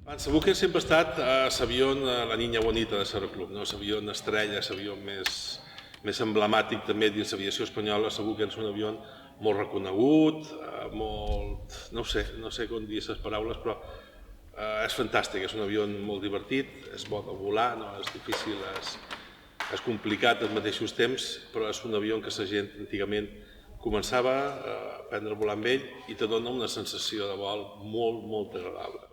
Segur que sempre ha estat l'avió la niña bonita de l'Aeroclub, no? L'avió estrella, l'avió més emblemàtic també dins l'aviació espanyola. Segur que és un avió molt reconegut, molt... no sé com dir les paraules, però és fantàstic, és un avió molt divertit, és bo de volar, no és difícil, és complicat als mateixos temps, però és un avió en què la gent antigament començava a aprendre a volar amb ell i te dona una sensació de vol molt agradable.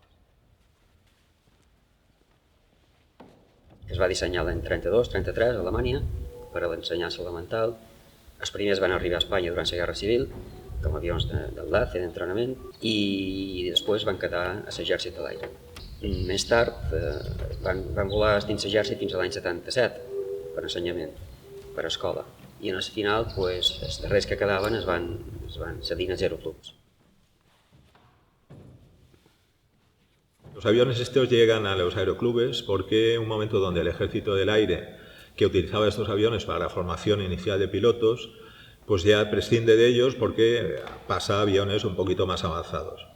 Es va dissenyar l'any 32-33 a Alemanya per a l'ensenyança elemental. Els primers van arribar a Espanya durant la Guerra Civil com avions d'enlace, d'entrenament, i després van quedar a l'exèrcit de l'aire. Més tard van volar dins l'exèrcit fins a l'any 77 per ensenyament, per escola. I en el final, els darrers que quedaven es van cedir als aeroclubs. Los aviones estos llegan a los aeroclubes porque un momento donde el Ejército del Aire, que utilizaba estos aviones para la formación inicial de pilotos, pues ya prescinde de ellos porque pasa a aviones un poquito más avanzados.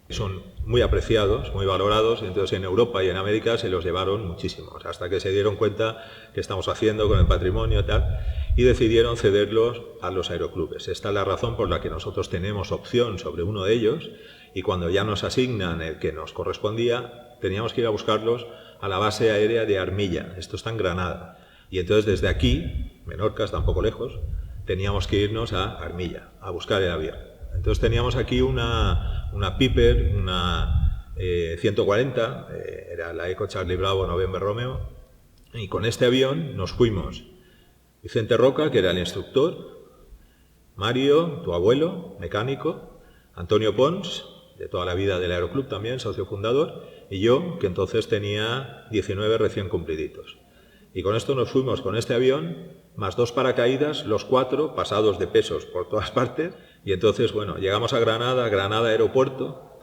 Son muy apreciados, muy valorados, y entonces en Europa y en América se los llevaron muchísimos, hasta que se dieron cuenta qué estamos haciendo con el patrimonio y tal, y decidieron cederlos a los aeroclubes. Esta es la razón por la que nosotros tenemos opción sobre uno de ellos, y cuando ya nos asignan el que nos correspondía, teníamos que ir a buscarlos a la base aérea de Armilla. Esto está en Granada. Y entonces desde aquí, Menorca está un poco lejos, teníamos que irnos a Armilla, a buscar el avión. Entonces teníamos aquí una Piper, una 140, era la Eco Charlie Bravo November Romeo, y con este avión nos fuimos. Vicente Roca, que era el instructor, Mario, tu abuelo, mecánico, Antonio Pons, de toda la vida del Aeroclub también, socio fundador, y yo, que entonces tenía 19 recién cumpliditos. Y con esto nos fuimos con este avión, más 2 paracaídas, los 4 pasados de pesos por todas partes, y entonces, bueno, llegamos a Granada aeropuerto,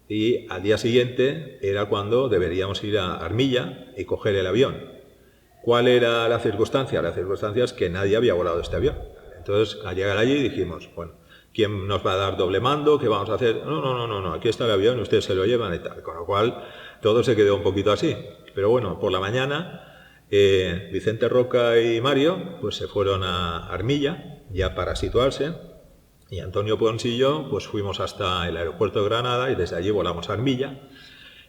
y al día siguiente era cuando deberíamos ir a Armilla y coger el avión. ¿Cuál era la circunstancia? La circunstancia es que nadie había volado este avión. Entonces, al llegar allí dijimos, bueno, ¿quién nos va a dar doble mando? ¿Qué vamos a hacer? No, aquí está el avión, ustedes se lo llevan y tal. Con lo cual, todo se quedó un poquito así. Pero bueno, por la mañana, Vicente Roca y Mario pues se fueron a Armilla, ya para situarse, y Antonio Pons y yo pues fuimos hasta el aeropuerto de Granada y desde allí volamos a Armilla.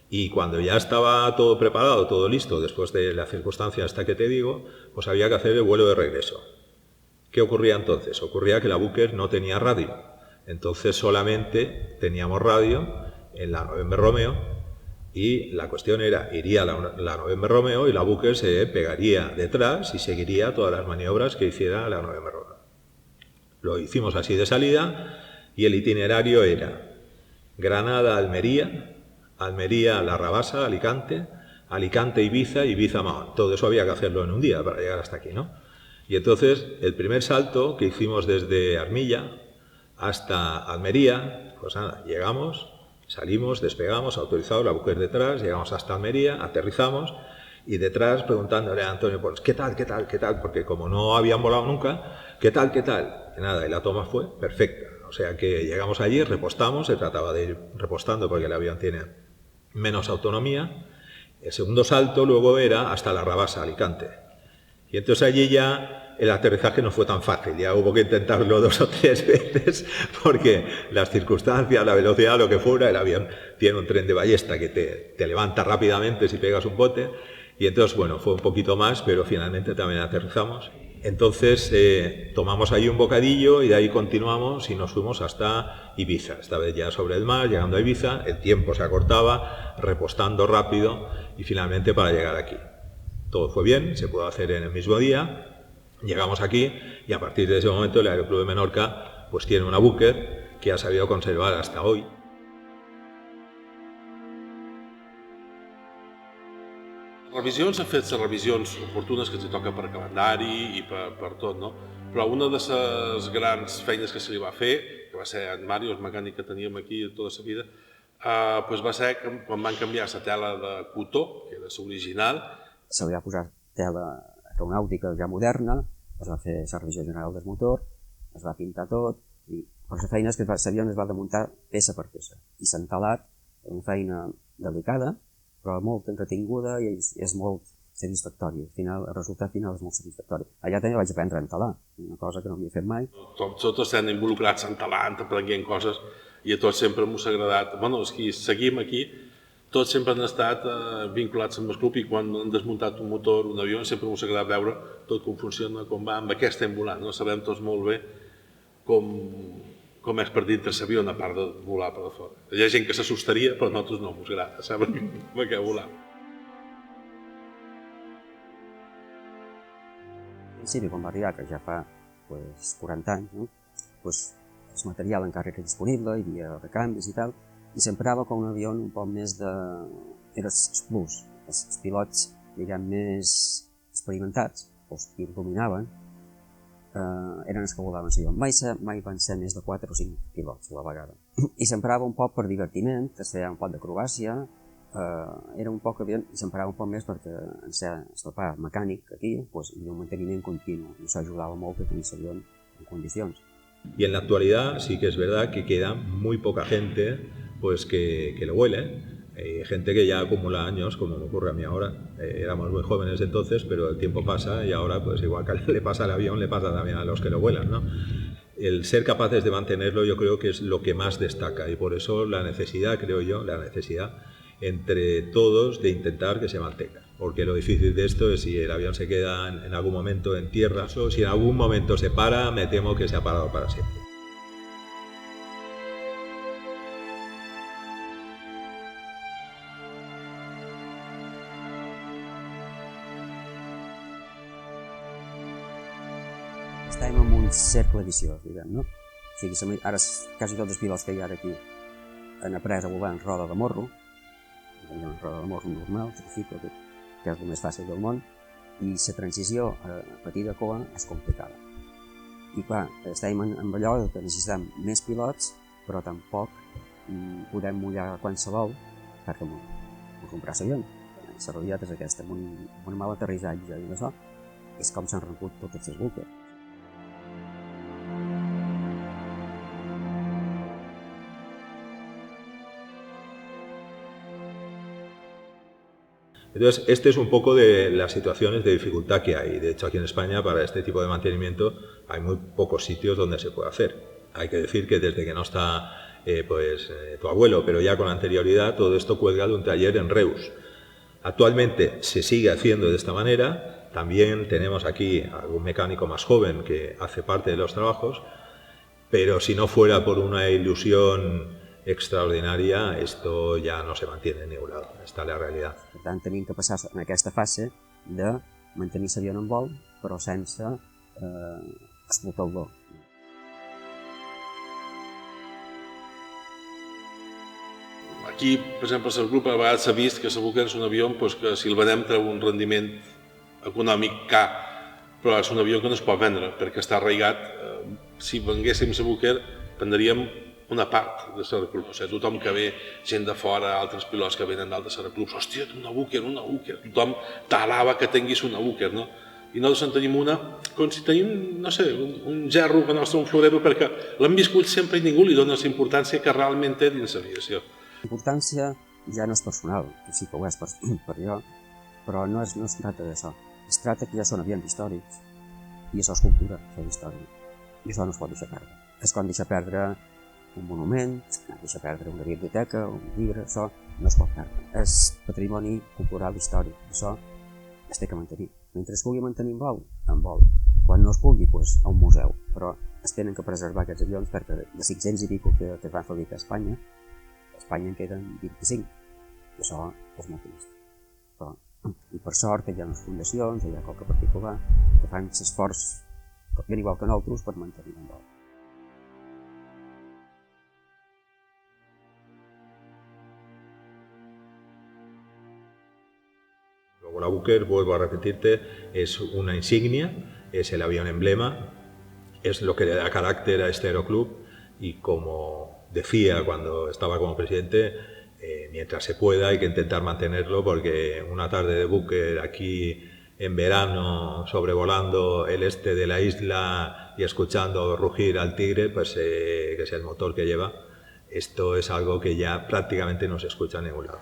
Y cuando ya estaba todo preparado, todo listo, después de la circunstancia esta que te digo, pues había que hacer el vuelo de regreso. ¿Qué ocurría entonces? Ocurría que la Buker no tenía radio. Entonces solamente teníamos radio en la November Romeo y la cuestión era, iría la November Romeo y la Buker se pegaría detrás y seguiría todas las maniobras que hiciera la November Romeo. Lo hicimos así de salida y el itinerario era Granada-Almería, Almería-La Rabasa, Alicante, Alicante-Ibiza, Ibiza-Mahón. Todo eso había que hacerlo en un día para llegar hasta aquí, ¿no? Y entonces el primer salto que hicimos desde Armilla hasta Almería, pues nada, llegamos, salimos, despegamos, autorizados, la Buker detrás, llegamos hasta Almería, aterrizamos y detrás preguntándole a Antonio Pons, ¿qué tal? Porque como no habían volado nunca, ¿qué tal? Y nada, y la toma fue perfecta. O sea que llegamos allí, repostamos, se trataba de ir repostando porque el avión tiene menos autonomía. El segundo salto luego era hasta La Rabasa, Alicante. Y entonces allí ya el aterrizaje no fue tan fácil, ya hubo que intentarlo 2 o 3 veces porque las circunstancias, la velocidad, lo que fuera, el avión tiene un tren de ballesta que te levanta rápidamente si pegas un bote y entonces, bueno, fue un poquito más, pero finalmente también aterrizamos. Entonces tomamos ahí un bocadillo y de ahí continuamos y nos fuimos hasta Ibiza, esta vez ya sobre el mar, llegando a Ibiza, el tiempo se acortaba, repostando rápido y finalmente para llegar aquí. Todo fue bien, se pudo hacer en el mismo día, llegamos aquí y a partir de ese momento el Aeroclub de Menorca pues tiene una Buker que ha sabido conservar hasta hoy. Revisions, han fet les revisions oportunes que ens toca per calendari i per tot, no? Però una de les grans feines que se li va fer, que va ser en Mario, el mecànic que teníem aquí tota la vida, doncs va ser quan van canviar la tela de cotó, que era l'original. Se li va posar tela aeronàutica ja moderna, es va fer la revisió general del motor, es va pintar tot, i la feina és que l'avió es va desmuntar peça per peça, i s'ha entalat una feina delicada, però molt entretinguda i és molt satisfactòria. El resultat final és molt satisfactori. Allà també vaig aprendre en talà, una cosa que no havia fet mai. Tots estem involucrats en talant, aprenent coses, i a tots sempre m'ha agradat. Bueno, és que seguim aquí, tots sempre han estat vinculats amb el club i quan han desmuntat un motor, un avió, sempre m'ha agradat veure tot com funciona, com va, amb què estem volant. No? Sabem tots molt bé com és per dintre l'avió, a part de volar per fora. Hi ha gent que s'assustaria, però a nosaltres no ens agrada, saben per què volar. Al principi, quan va arribar, que ja fa 40 anys, no? El material encara era disponible, hi havia recanvis i tal, i s'emprava com un avió un poc més de... Era els plus, els pilots, diguem, més experimentats, els que el dominaven, eren els que volaven l'avió. Mai van ser més de 4 o 5 pilots a la vegada. I s'emprava un poc per divertiment, es feia un poc d'acrobàcia, era un poc avió i s'emprava un poc més perquè en ser estopar mecànic aquí hi havia un manteniment continu i això ajudava molt a tenir l'avió en condicions. Y en la actualidad sí que es verdad que queda muy poca gente pues que lo vuele. Gente que ya acumula años, como me ocurre a mí ahora. Éramos muy jóvenes entonces, pero el tiempo pasa y ahora pues igual que le pasa al avión, le pasa también a los que lo vuelan, ¿no? El ser capaces de mantenerlo yo creo que es lo que más destaca y por eso la necesidad, creo yo, la necesidad entre todos de intentar que se mantenga. Porque lo difícil de esto es si el avión se queda en algún momento en tierra o si en algún momento se para, me temo que se ha parado para siempre. Estàvem en un cercle viciós, diguem, no? O sigui, ara quasi tots els pilots que hi ha aquí han après a volar en roda de morro, en roda de morro normal, triciclo, que és el més fàcil del món, i la transició a patir de cua és complicada. I clar, estàvem en allò que necessitem més pilots, però tampoc podem mullar qualsevol perquè m'ho comprar l'avió. La realitat és aquesta, amb un mal aterrissatge i això, és com s'han romput totes les buques. Entonces, este es un poco de las situaciones de dificultad que hay. De hecho, aquí en España, para este tipo de mantenimiento, hay muy pocos sitios donde se puede hacer. Hay que decir que desde que no está tu abuelo, pero ya con anterioridad, todo esto cuelga de un taller en Reus. Actualmente se sigue haciendo de esta manera. También tenemos aquí algún mecánico más joven que hace parte de los trabajos, pero si no fuera por una ilusión extraordinaria, esto ja no se mantiene en ningún lado. Esta es la realidad. Per tant, tenim que passar en aquesta fase de mantenir l'avió en vol, però sense explotar el vol. Aquí, per exemple, el grup a vegades s'ha vist que segur que és un avió que si el venem treu un rendiment econòmic car, però és un avió que no es pot vendre perquè està arraigat. Si venguéssim a Buquer, prendríem una part de Serraclub. O sigui, tothom que ve, gent de fora, altres pilots que venen d'altres Serraclubs, hòstia, una Buquer. Tothom t'alava que tinguis una Buquer, no? I nosaltres en tenim una com si tenim, no sé, un gerro que nostre, un florero, perquè l'hem viscut sempre i ningú li dona la importància que realment té dins l'aviació. La importància ja no és personal, que sí que ho és per jo, però no es tracta d'això. Es tracta que ja són avions històrics i això és cultura, això és història. I això no es pot deixar perdre. És com deixar perdre un monument, deixar perdre una biblioteca, un llibre, això no es pot perdre. És patrimoni cultural històric, això es té que mantenir. Mentre es pugui mantenir en vol. Quan no es pugui, doncs a un museu, però es tenen que preservar aquests avions perquè de 500 i pico que es van fabricar a Espanya en queden 25, i això és molt trist. I per sort hi ha unes fundacions, hi ha qualque particular, que fan l'esforç, ben igual que nosaltres, per mantenir en vol. La Buquer, vuelvo a repetirte, es una insignia, es el avión emblema, es lo que le da carácter a este aeroclub y como decía cuando estaba como presidente, mientras se pueda hay que intentar mantenerlo porque una tarde de Buquer aquí en verano sobrevolando el este de la isla y escuchando rugir al tigre, pues que es el motor que lleva, esto es algo que ya prácticamente no se escucha en ningún lado.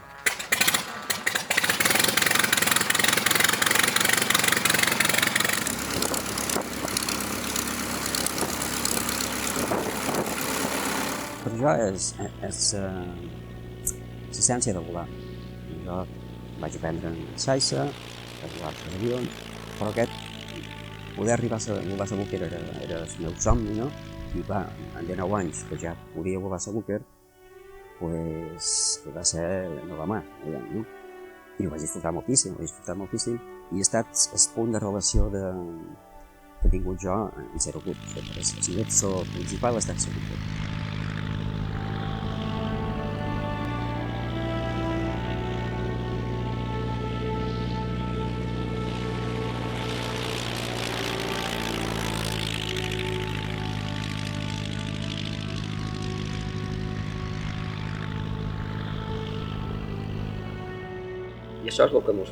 jo és l'essència de volar. Jo vaig aprendre en xaixa, a volar els avions, però poder arribar a volar a Booker era el meu somni, no? I clar, en 19 anys que ja podia volar a Booker, va ser la mà, no? I ho vaig disfrutar moltíssim, i ha estat el punt de relació que he tingut jo en Zero Club. El nexo principal ha estat Zero Club. I això és el que ens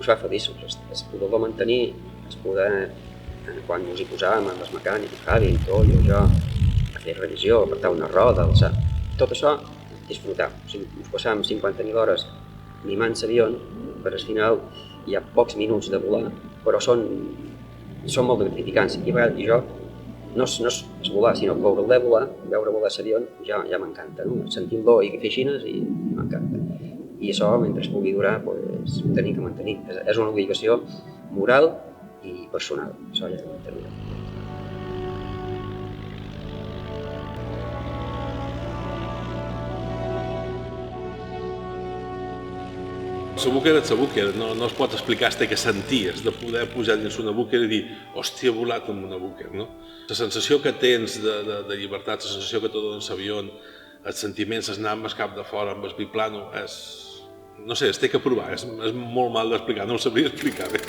fa feliços, es poder-lo mantenir, es poder, quan ens hi posàvem amb els mecànics, Javi, Toyo, jo, a fer revisió, a portar una roda, tot això, disfrutar. O sigui, ens passàvem 50.000 hores mimant l'avió, per al final hi ha pocs minuts de volar, però són molt gratificants. I jo, no és volar, sinó veure volar l'avió, ja m'encanta, no? Sentir-lo i fer xines i m'encanta. I això, mentre es pugui durar, ho tenim que mantenir. És una obligació moral i personal. Això ja ho mantenim. La Booker és la Booker, no es pot explicar què senties de poder pujar dins una Booker i dir hòstia, he volat amb una Booker, no? La sensació que tens de llibertat, la sensació que te dona l'avió, els sentiments, anar amb el cap de fora, amb el biplano, no sé, es té que provar, és molt mal d'explicar, no ho sabria explicar bé.